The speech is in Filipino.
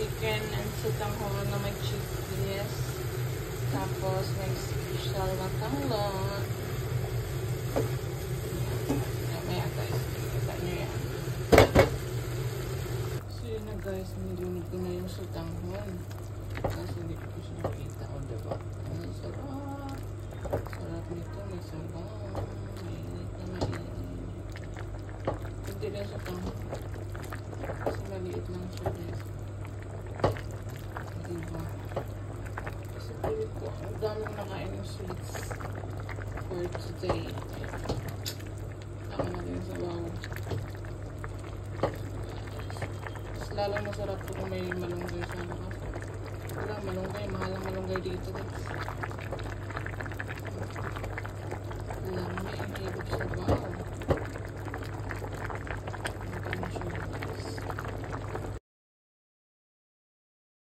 chicken and sotanghon na may chicles. Tapos may special na tanglon. Mamaya guys, kita nyo yan. So yun na guys, nilinig ko na yung sotanghon. Kasi hindi ko siya nakita. O diba? Ang sarap. Sarap nito. May sabaw. Mainit na mainit. Hindi lang sotanghon. Kasi maliit lang siya guys. Diba? Kasi pilit ko, ang daming nakain ng sweets for today. Tama na rin sa wow. Mas lalong masarap po kung may malunggay sa lakas. Wala, malunggay. Mahal ang malunggay dito guys. Lamay, ang hirap sa wow.